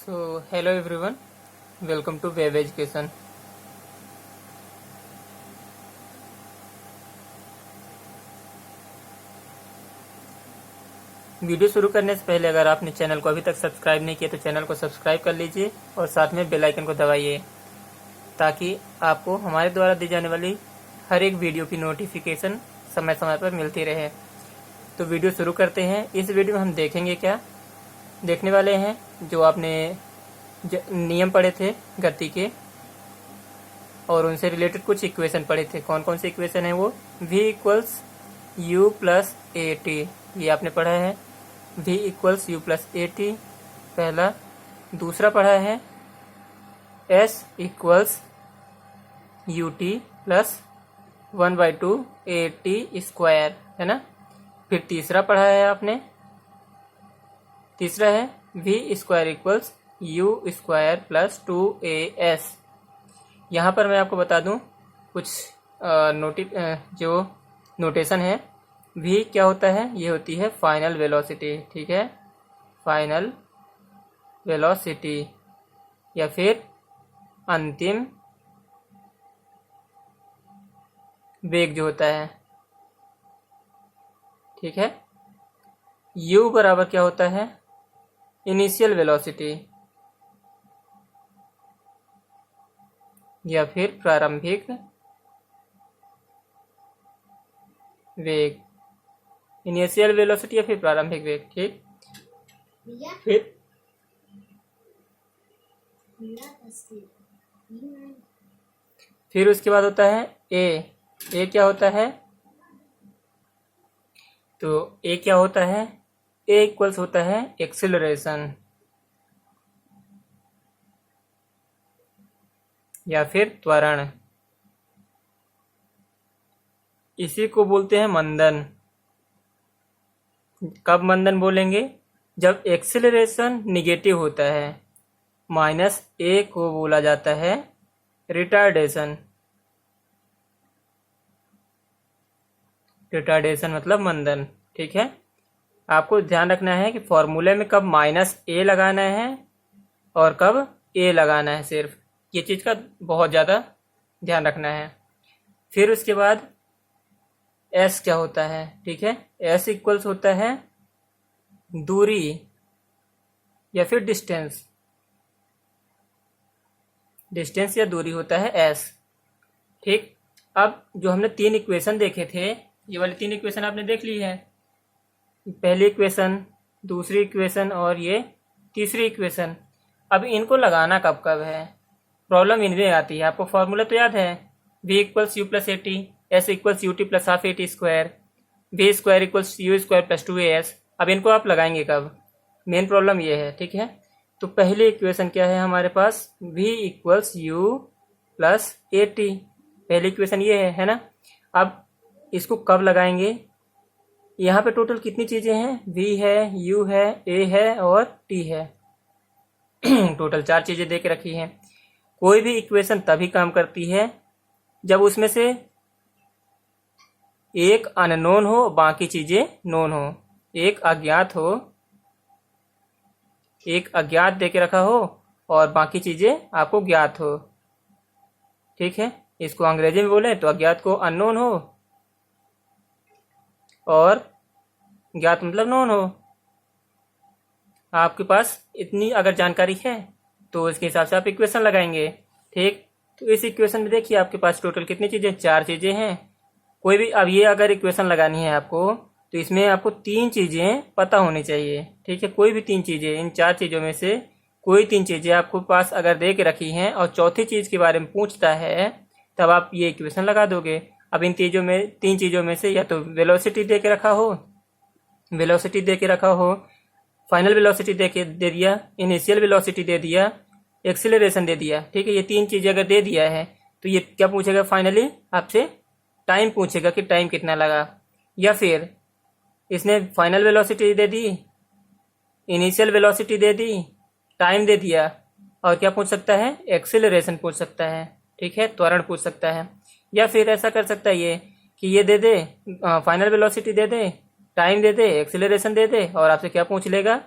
So hello everyone, welcome to Web Education. Video शुरू करने से पहले अगर आपने चैनल को अभी तक सब्सक्राइब नहीं किया तो चैनल को सब्सक्राइब कर लीजिए और साथ में बेल आइकन को दबाइए ताकि आपको हमारे द्वारा दी जाने वाली हर एक वीडियो की नोटिफिकेशन समय समय पर मिलती रहे। तो वीडियो शुरू करते हैं। इस वीडियो में हम देखेंगे क्या देखने वाले हैं, जो आपने नियम पढ़े थे गति के और उनसे रिलेटेड कुछ इक्वेशन पढ़े थे। कौन कौन से इक्वेशन है वो? v equals u plus a T, ये आपने पढ़ा है। v equals u plus a T पहला। दूसरा पढ़ा है s equals u t plus 1/2 ए टी स्क्वायर, है ना। फिर तीसरा पढ़ा है आपने, तीसरा है v square equals u square plus 2as। यहाँ पर मैं आपको बता दूं कुछ जो नोटेशन है। v क्या होता है? ये होती है फाइनल वेलोसिटी, ठीक है, फाइनल वेलोसिटी या फिर अंतिम वेग जो होता है, ठीक है। u बराबर क्या होता है? इनिशियल वेलोसिटी या फिर प्रारंभिक वेग, इनिशियल वेलोसिटी या फिर प्रारंभिक वेग, ठीक। फिर उसके बाद होता है ए क्या होता है? तो ए क्या होता है? ए इक्वल्स होता है एक्सेलरेशन या फिर त्वरण। इसी को बोलते हैं मंदन। कब मंदन बोलेंगे? जब एक्सेलरेशन निगेटिव होता है। माइनस ए को बोला जाता है रिटार्डेशन। रिटार्डेशन मतलब मंदन, ठीक है। आपको ध्यान रखना है कि फॉर्मूले में कब माइनस ए लगाना है और कब ए लगाना है, सिर्फ ये चीज़ का बहुत ज़्यादा ध्यान रखना है। फिर उसके बाद एस क्या होता है? ठीक है, एस इक्वल्स होता है दूरी या फिर डिस्टेंस या दूरी होता है एस, ठीक। अब जो हमने तीन इक्वेशन देखे थे, ये वाली तीन इक्वेशन आपने देख ली है। पहली इक्वेशन, दूसरी इक्वेशन और ये तीसरी इक्वेशन। अब इनको लगाना कब कब है, प्रॉब्लम इनमें आती है। आपको फॉर्मूला तो याद है, v equals u plus a t, s equals u t plus half a t square, v square equals u square plus 2as। अब इनको आप लगाएंगे कब? मेन प्रॉब्लम ये है, ठीक है। तो पहली इक्वेशन क्या है हमारे पास? v equals u plus a T, पहली इक्वेशन ये है ना। अब इसको कब लगाएंगे? यहाँ पे टोटल कितनी चीज़ें हैं? v है, u है, a है और t है। टोटल 4 चीज़ें दे के रखी हैं। कोई भी इक्वेशन तभी काम करती है जब उसमें से एक अननोन हो, बाकी चीजें नोन हो। एक अज्ञात हो, एक अज्ञात दे के रखा हो और बाकी चीजें आपको ज्ञात हो, ठीक है। इसको अंग्रेजी में बोले तो अज्ञात को अननोन हो और ज्ञात मतलब नोन हो। आपके पास इतनी अगर जानकारी है तो उसके हिसाब से आप इक्वेशन लगाएंगे, ठीक। तो इस इक्वेशन में देखिए आपके पास टोटल कितनी चीज़ें? 4 चीज़ें हैं। कोई भी अब ये अगर इक्वेशन लगानी है आपको तो इसमें आपको 3 चीज़ें पता होनी चाहिए, ठीक है। कोई भी 3 चीज़ें, इन 4 चीज़ों में से कोई 3 चीज़ें आपको पास अगर दे के रखी हैं और चौथी चीज़ के बारे में पूछता है तब आप ये इक्वेशन लगा दोगे। अब इन 3 चीज़ों में से या तो वेलोसिटी दे के रखा हो, फाइनल वेलोसिटी दे दिया, इनिशियल वेलोसिटी दे दिया, एक्सीलरेशन दे दिया, ठीक है। ये 3 चीज़ें अगर दे दिया है तो ये क्या पूछेगा? फाइनली आपसे टाइम पूछेगा कि टाइम कितना लगा। या फिर इसने फाइनल वेलोसिटी दे दी, इनिशियल वेलोसिटी दे दी, टाइम दे दिया और क्या पूछ सकता है? एक्सीलरेशन पूछ सकता है, ठीक है, त्वरण पूछ सकता है। या फिर ऐसा कर सकता है ये कि ये दे दे, फाइनल वेलोसिटी दे दे, टाइम दे दे, एक्सेलरेशन दे दे और आपसे क्या पूछ लेगा,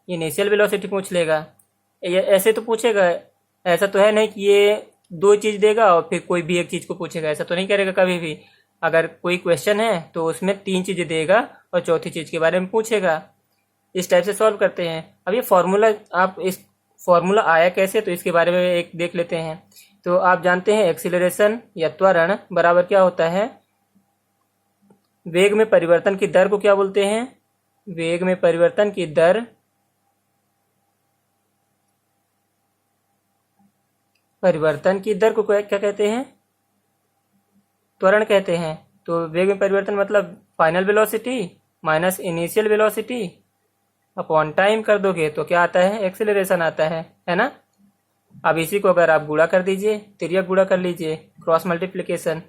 इनिशियल वेलोसिटी पूछ लेगा। ऐसे तो पूछेगा, ऐसा तो है नहीं कि ये दो चीज़ देगा और फिर कोई भी एक चीज़ को पूछेगा, ऐसा तो नहीं करेगा कभी भी। अगर कोई क्वेश्चन है तो उसमें तीन चीज़ें देगा और चौथी चीज़ के बारे में पूछेगा। इस टाइप से सॉल्व करते हैं। अब ये फॉर्मूला, आप इस फॉर्मूला आया कैसे, तो इसके बारे में एक देख लेते हैं। तो आप जानते हैं एक्सीलरेशन या त्वरण बराबर क्या होता है, वेग में परिवर्तन की दर को क्या बोलते हैं, वेग में परिवर्तन की दर को क्या कहते हैं, त्वरण कहते हैं। तो वेग में परिवर्तन मतलब final velocity minus initial velocity upon time कर दोगे तो क्या आता है, एक्सेलरेशन आता है ना। अब इसी को अगर आप गुणा कर दीजिए, तिर्यक गुणा कर लीजिए, क्रॉस मल्टीप्लिकेशन,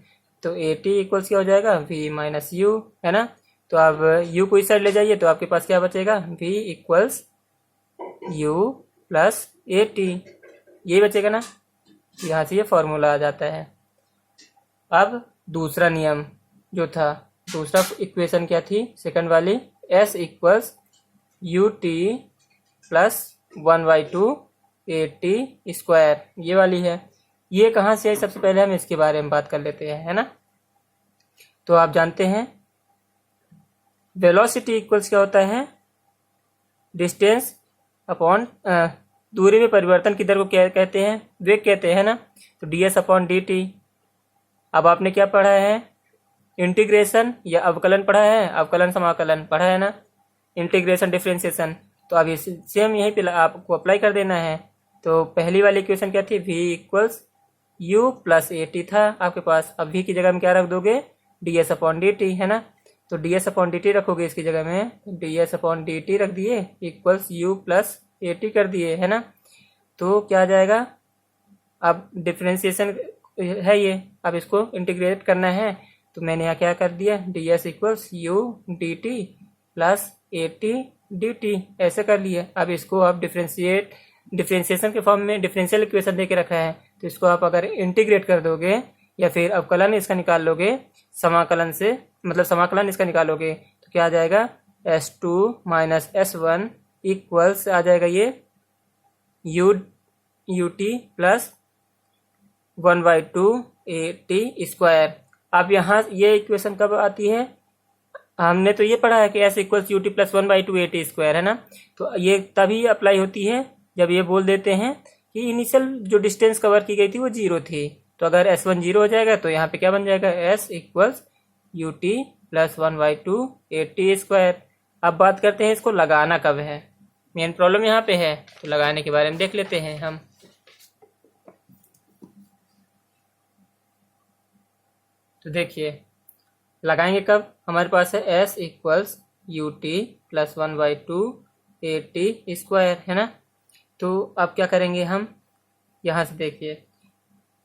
तो AT इक्वल्स क्या हो जाएगा, V माइनस यू, है ना। तो अब u को इस साइड ले जाइए तो आपके पास क्या बचेगा, V equals u plus AT, यही बचेगा ना। यहाँ से ये फॉर्मूला आ जाता है। अब दूसरा नियम जो था, दूसरा इक्वेशन क्या थी, सेकंड वाली, S equals ut plus 1/2 AT square, ये वाली है। ये कहाँ से है, सबसे पहले हम इसके बारे में बात कर लेते हैं, है ना। तो आप जानते हैं वेलोसिटी इक्वल्स क्या होता है, डिस्टेंस अपॉन दूरी में परिवर्तन की दर को क्या कहते हैं, वेग कहते हैं ना। तो ds अपॉन dt। अब आपने क्या पढ़ा है, इंटीग्रेशन या अवकलन पढ़ा है, अवकलन समाकलन पढ़ा है ना, इंटीग्रेशन डिफरेंशिएशन। तो अब इस सेम यहीं पे आपको अप्लाई कर देना है। तो पहली वाली इक्वेशन क्या थी, v equals u plus AT था आपके पास। अब v की जगह में क्या रख दोगे, ds अपॉन dt, है ना। तो ds अपॉन dt रखोगे इसकी जगह में, ds अपॉन dt रख दिए इक्वल्स u प्लस AT कर दिए, है ना। तो क्या आ जाएगा, अब डिफरेंशिएशन है ये, अब इसको इंटीग्रेट करना है। तो मैंने यहाँ क्या कर दिया, ds equals u dt plus AT dt, ऐसे कर लिया। अब इसको आप डिफरेंशिएशन के फॉर्म में डिफरेंशियल इक्वेशन दे के रखा है, तो इसको आप अगर इंटीग्रेट कर दोगे या फिर अवकलन इसका निकाल लोगे समाकलन से, मतलब समाकलन इसका निकालोगे, तो क्या आ जाएगा, S2 माइनस S1 इक्वल्स आ जाएगा ये ut प्लस 1/2 AT स्क्वायर। अब यहाँ ये इक्वेशन कब आती है, हमने तो ये पढ़ा है कि S equals ut plus 1/2 AT square, है ना। तो ये तभी अप्लाई होती है जब ये बोल देते हैं कि इनिशियल जो डिस्टेंस कवर की गई थी वो 0 थी। तो अगर S1 0 हो जाएगा तो यहाँ पे क्या बन जाएगा, S equals ut plus 1/2 AT square. अब बात करते हैं इसको लगाना कब है, मेन प्रॉब्लम यहाँ पे है, तो लगाने के बारे में देख लेते हैं हम। तो देखिए लगाएंगे कब, हमारे पास है S equals ut plus 1/2 AT square, है ना। तो अब क्या करेंगे हम, यहाँ से देखिए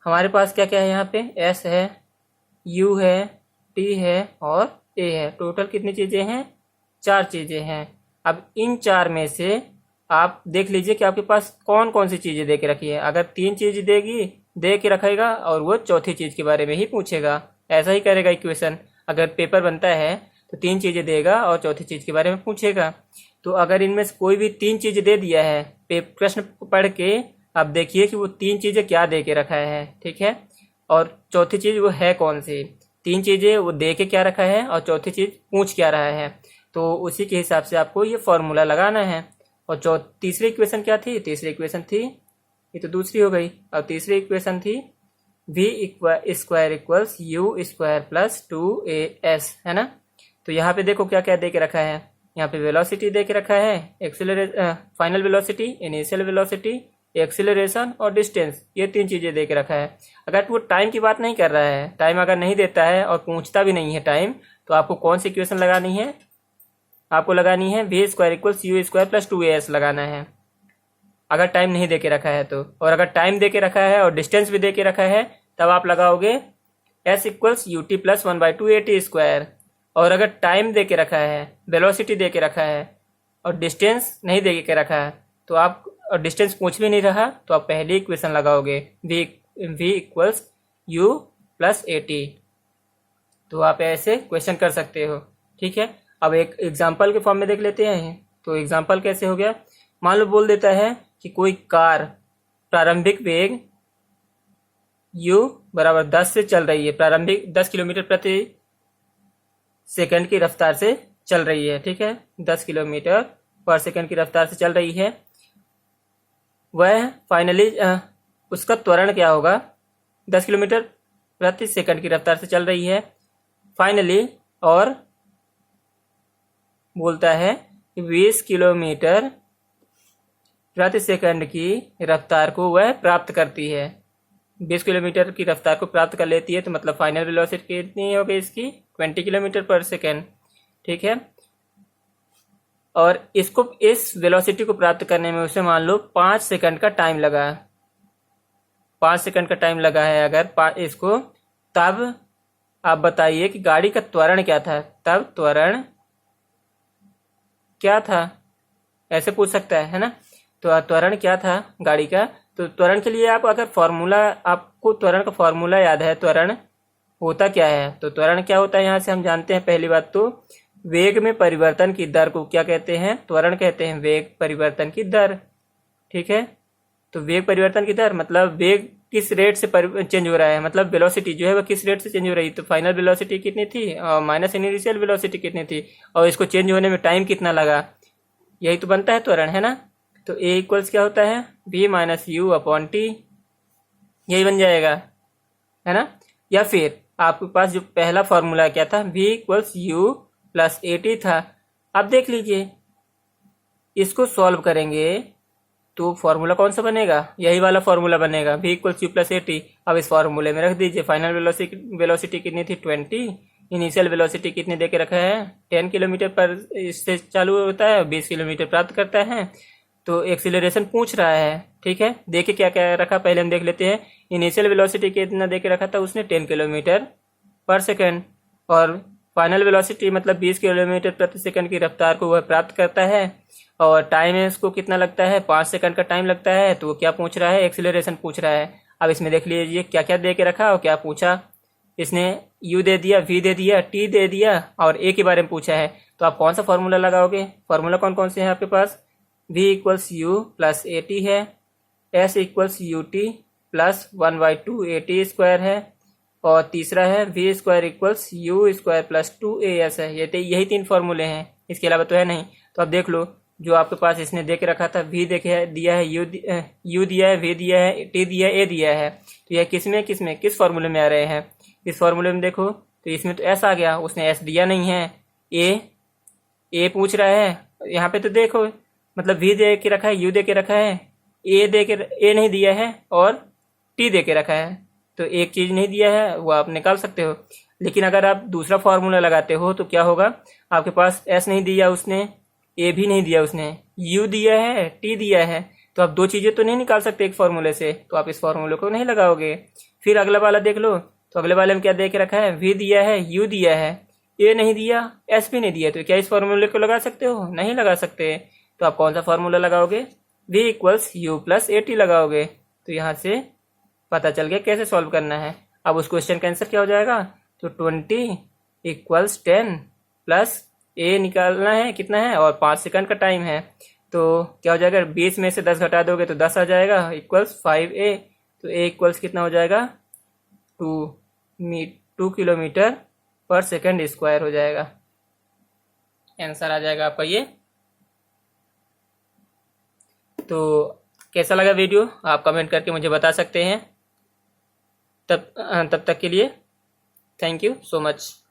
हमारे पास क्या क्या है, यहाँ पे S है, U है, T है और A है। टोटल कितनी चीज़ें हैं, 4 चीज़ें हैं। अब इन 4 में से आप देख लीजिए कि आपके पास कौन कौन सी चीज़ें दे के रखी है। अगर 3 चीज़ दे के रखेगा और वो चौथी चीज़ के बारे में ही पूछेगा, ऐसा ही करेगा इक्वेशन। अगर पेपर बनता है तो 3 चीज़ें देगा और चौथी चीज़ के बारे में पूछेगा। तो अगर इनमें से कोई भी 3 चीज़ें दे दिया है, प्रश्न पढ़ के आप देखिए कि वो 3 चीज़ें क्या दे के रखा है, ठीक है, और चौथी चीज़ वो है कौन सी। 3 चीज़ें वो दे के क्या रखा है और चौथी चीज़ पूछ क्या रहा है, तो उसी के हिसाब से आपको ये फॉर्मूला लगाना है। और तीसरी इक्वेशन क्या थी, तीसरी इक्वेशन थी, ये तो दूसरी हो गई। और तीसरी इक्वेशन थी v square equals u square plus 2as, है ना। तो यहाँ पे देखो क्या क्या दे के रखा है, यहाँ पे वेलोसिटी दे के रखा है, final velocity, initial velocity, acceleration और डिस्टेंस, ये 3 चीज़ें दे के रखा है। अगर वो टाइम की बात नहीं कर रहा है, टाइम अगर नहीं देता है और पूछता भी नहीं है टाइम, तो आपको कौन सी इक्वेशन लगानी है, आपको लगानी है v square equals u square plus 2as लगाना है, अगर टाइम नहीं दे के रखा है तो। और अगर टाइम दे के रखा है और डिस्टेंस भी दे के रखा है तब आप लगाओगे s equals ut plus 1/2 AT square. और अगर टाइम दे के रखा है, वेलोसिटी दे के रखा है और डिस्टेंस नहीं दे के रखा है, तो आप, और डिस्टेंस पूछ भी नहीं रहा, तो आप पहली इक्वेशन लगाओगे v equals u plus AT। तो आप ऐसे क्वेश्चन कर सकते हो, ठीक है। अब एक एग्जाम्पल के फॉर्म में देख लेते हैं। तो एग्जाम्पल कैसे हो गया, मान लो बोल देता है कि कोई कार प्रारंभिक वेग u बराबर 10 से चल रही है, प्रारंभिक 10 किलोमीटर प्रति सेकंड की रफ्तार से चल रही है, ठीक है, 10 किलोमीटर पर सेकंड की रफ्तार से चल रही है, वह फाइनली उसका त्वरण क्या होगा, 10 किलोमीटर प्रति सेकंड की रफ्तार से चल रही है फाइनली, और बोलता है 20 किलोमीटर प्रति सेकंड की रफ्तार को वह प्राप्त करती है। 20 किलोमीटर की रफ्तार को प्राप्त कर लेती है, तो मतलब फाइनल वेलोसिटी कितनी होगी इसकी, 20 किलोमीटर पर सेकंड, ठीक है। और इसको, इस वेलोसिटी को प्राप्त करने में उसे मान लो 5 सेकंड का टाइम लगा, 5 सेकंड का टाइम लगा है अगर इसको, तब आप बताइए कि गाड़ी का त्वरण क्या था, तब त्वरण क्या था, ऐसे पूछ सकता है ना। तो त्वरण क्या था गाड़ी का, तो त्वरण के लिए आप अगर फॉर्मूला, आपको त्वरण का फॉर्मूला याद है, त्वरण होता क्या है, तो त्वरण क्या होता है यहाँ से हम जानते हैं। पहली बात तो वेग में परिवर्तन की दर को क्या कहते हैं, त्वरण कहते हैं, वेग परिवर्तन की दर, ठीक है। तो वेग परिवर्तन की दर मतलब वेग किस रेट से चेंज हो रहा है, मतलब वेलोसिटी जो है वह किस रेट से चेंज हो रही है, तो फाइनल वेलोसिटी कितनी थी और माइनस इनिशियल वेलोसिटी कितनी थी, और इसको चेंज होने में टाइम कितना लगा, यही तो बनता है त्वरण, है ना। तो ए इक्वल्स क्या होता है, v minus you upon T, यही बन जाएगा, है ना। या फिर आपके पास जो पहला फॉर्मूला क्या था, v equals u plus a T था। अब देख लीजिए, इसको सॉल्व करेंगे तो फॉर्मूला कौन सा बनेगा, यही वाला फॉर्मूला बनेगा, v equals u plus a T. अब इस फॉर्मूले में रख दीजिए, फाइनल वेलोसिटी कितनी थी 20, इनिशियल वेलोसिटी कितनी दे के रखा है 10 किलोमीटर पर इससे चालू होता है, 20 किलोमीटर प्राप्त करता है। तो एक्सीलरेशन पूछ रहा है, ठीक है। देखिए क्या क्या रखा, पहले हम देख लेते हैं। इनिशियल वेलोसिटी कितना दे के रखा था उसने, 10 किलोमीटर पर सेकंड, और फाइनल वेलोसिटी मतलब 20 किलोमीटर प्रति सेकंड की रफ्तार को वह प्राप्त करता है, और टाइम है उसको कितना लगता है, 5 सेकंड का टाइम लगता है। तो वो क्या पूछ रहा है, एक्सीलरेशन पूछ रहा है। अब इसमें देख लीजिए क्या क्या दे के रखा और क्या पूछा इसने, u दे दिया, v दे दिया, t दे दिया, और a के बारे में पूछा है। तो आप कौन सा फॉर्मूला लगाओगे, फॉर्मूला कौन कौन से हैं आपके पास, v equals u plus a T है, s equals u t plus 1/2 ए टी स्क्वायर है, और तीसरा है v square equals u square plus 2as है। यही 3 फॉर्मूले हैं, इसके अलावा तो है नहीं। तो अब देख लो, जो आपके पास इसने दे के रखा था, v देखे दिया है, u दिया है, v दिया है, t दिया है, a दिया है। तो यह किस फॉर्मूले में आ रहे हैं, इस फॉर्मूले में देखो तो इसमें तो s आ गया, उसने s दिया नहीं है, a पूछ रहा है यहाँ पे। तो देखो मतलब v दे के रखा है, u दे के रखा है, a नहीं दिया है, और t दे के रखा है। तो एक चीज नहीं दिया है वो आप निकाल सकते हो। लेकिन अगर आप दूसरा फॉर्मूला लगाते हो तो क्या होगा, आपके पास s नहीं दिया उसने, a भी नहीं दिया उसने, u दिया है, t दिया है। तो आप 2 चीजें तो नहीं निकाल सकते एक फॉर्मूले से, तो आप इस फॉर्मूले को नहीं लगाओगे। फिर अगला वाला देख लो, तो अगले वाले में क्या दे के रखा है, v दिया है, u दिया है, a नहीं दिया, s भी नहीं दिया। तो क्या इस फॉर्मूले को लगा सकते हो, नहीं लगा सकते। तो आप कौन सा फॉर्मूला लगाओगे, v equals u plus a T लगाओगे। तो यहाँ से पता चल गया कैसे सॉल्व करना है। अब उस क्वेश्चन का आंसर क्या हो जाएगा, तो 20 इक्वल्स 10 प्लस a निकालना है कितना है, और 5 सेकंड का टाइम है। तो क्या हो जाएगा, 20 में से 10 घटा दोगे तो 10 आ जाएगा, इक्वल्स 5a। तो a इक्वल्स कितना हो जाएगा, 2 किलोमीटर पर सेकंड स्क्वायर हो जाएगा। आंसर आ जाएगा आपका ये। तो कैसा लगा वीडियो आप कमेंट करके मुझे बता सकते हैं। तब तक के लिए थैंक यू सो मच।